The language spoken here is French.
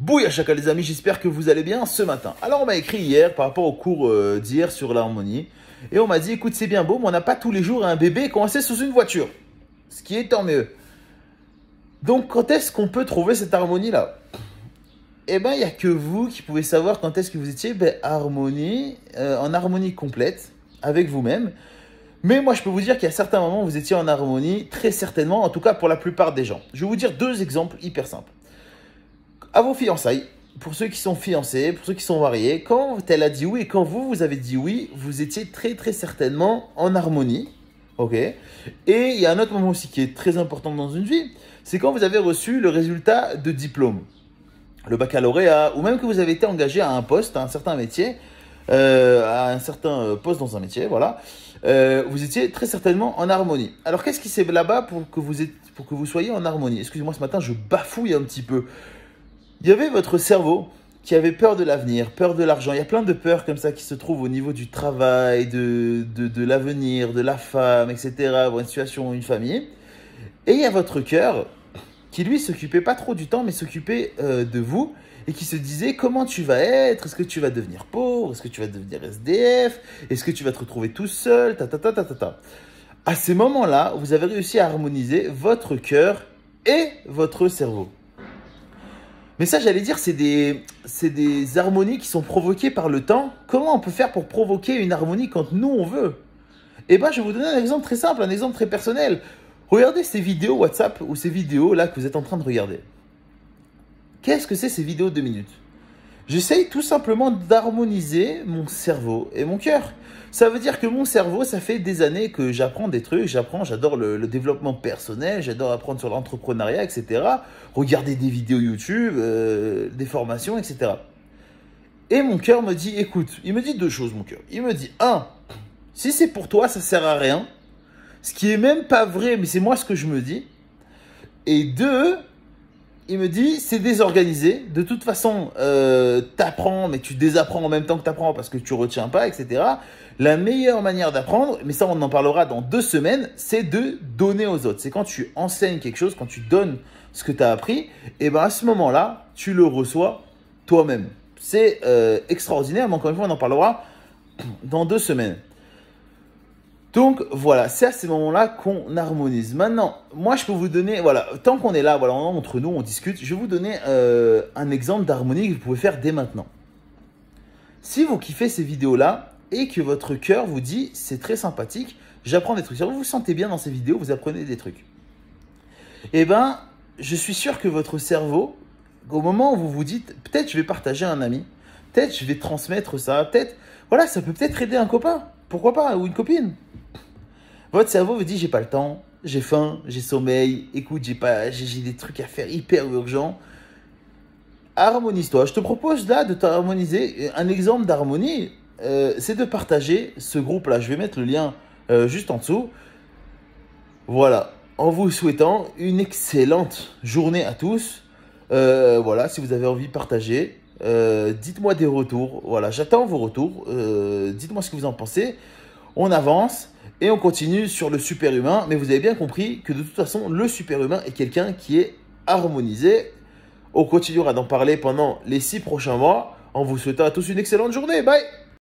Bouya chacun les amis, j'espère que vous allez bien ce matin. Alors on m'a écrit hier par rapport au cours d'hier sur l'harmonie. Et on m'a dit, écoute c'est bien beau, mais on n'a pas tous les jours un bébé coincé sous une voiture. Ce qui est tant mieux. Donc quand est-ce qu'on peut trouver cette harmonie-là? Eh bien il n'y a que vous qui pouvez savoir quand est-ce que vous étiez en harmonie complète avec vous-même. Mais moi je peux vous dire qu'il y a certains moments où vous étiez en harmonie, très certainement, en tout cas pour la plupart des gens. Je vais vous dire deux exemples hyper simples. À vos fiançailles, pour ceux qui sont fiancés, pour ceux qui sont mariés, quand elle a dit oui et quand vous avez dit oui, vous étiez très certainement en harmonie. Ok. Et il y a un autre moment aussi qui est très important dans une vie, c'est quand vous avez reçu le résultat de diplôme, le baccalauréat, ou même que vous avez été engagé à un poste, à un certain métier, à un certain poste dans un métier, voilà. Vous étiez très certainement en harmonie. Alors qu'est-ce qui s'est là-bas pour que vous soyez en harmonie? Excusez-moi, ce matin je bafouille un petit peu. Il y avait votre cerveau qui avait peur de l'avenir, peur de l'argent. Il y a plein de peurs comme ça qui se trouvent au niveau du travail, de l'avenir, de la femme, etc. Ou une situation, une famille. Et il y a votre cœur qui lui s'occupait pas trop du temps, mais s'occupait de vous et qui se disait comment tu vas être, est-ce que tu vas devenir pauvre, est-ce que tu vas devenir SDF, est-ce que tu vas te retrouver tout seul, À ces moments-là, vous avez réussi à harmoniser votre cœur et votre cerveau. Mais ça, j'allais dire, c'est des harmonies qui sont provoquées par le temps. Comment on peut faire pour provoquer une harmonie quand nous, on veut? Eh bien, je vais vous donner un exemple très simple, un exemple très personnel. Regardez ces vidéos WhatsApp ou ces vidéos-là que vous êtes en train de regarder. Qu'est-ce que c'est ces vidéos de 2 minutes? J'essaye tout simplement d'harmoniser mon cerveau et mon cœur. Ça veut dire que mon cerveau, ça fait des années que j'apprends des trucs, j'adore le développement personnel, j'adore apprendre sur l'entrepreneuriat, etc. Regarder des vidéos YouTube, des formations, etc. Et mon cœur me dit, écoute, il me dit deux choses, mon cœur. Il me dit, un, si c'est pour toi, ça sert à rien. Ce qui est même pas vrai, mais c'est moi ce que je me dis. Et deux, il me dit, c'est désorganisé. De toute façon, t'apprends, mais tu désapprends en même temps que t'apprends parce que tu retiens pas, etc. La meilleure manière d'apprendre, mais ça on en parlera dans 2 semaines, c'est de donner aux autres. C'est quand tu enseignes quelque chose, quand tu donnes ce que tu as appris, et bien à ce moment-là, tu le reçois toi-même. C'est extraordinaire, mais encore une fois, on en parlera dans 2 semaines. Donc voilà, c'est à ces moments-là qu'on harmonise. Maintenant, moi je peux vous donner, voilà, tant qu'on est là, voilà, entre nous, on discute, je vais vous donner un exemple d'harmonie que vous pouvez faire dès maintenant. Si vous kiffez ces vidéos-là et que votre cœur vous dit c'est très sympathique, j'apprends des trucs. Si vous vous sentez bien dans ces vidéos, vous apprenez des trucs. Eh bien, je suis sûr que votre cerveau, au moment où vous vous dites peut-être je vais partager à un ami, peut-être je vais transmettre ça, peut-être, voilà, ça peut peut-être aider un copain, pourquoi pas, ou une copine. Votre cerveau vous dit j'ai pas le temps, j'ai faim, j'ai sommeil, écoute, j'ai des trucs à faire hyper urgents. Harmonise-toi. Je te propose là de t'harmoniser. Un exemple d'harmonie, c'est de partager ce groupe-là. Je vais mettre le lien juste en dessous. Voilà. En vous souhaitant une excellente journée à tous. Voilà, si vous avez envie de partager, dites-moi des retours. Voilà, j'attends vos retours. Dites-moi ce que vous en pensez. On avance et on continue sur le super-humain. Mais vous avez bien compris que de toute façon, le super-humain est quelqu'un qui est harmonisé. On continuera d'en parler pendant les 6 prochains mois en vous souhaitant à tous une excellente journée. Bye!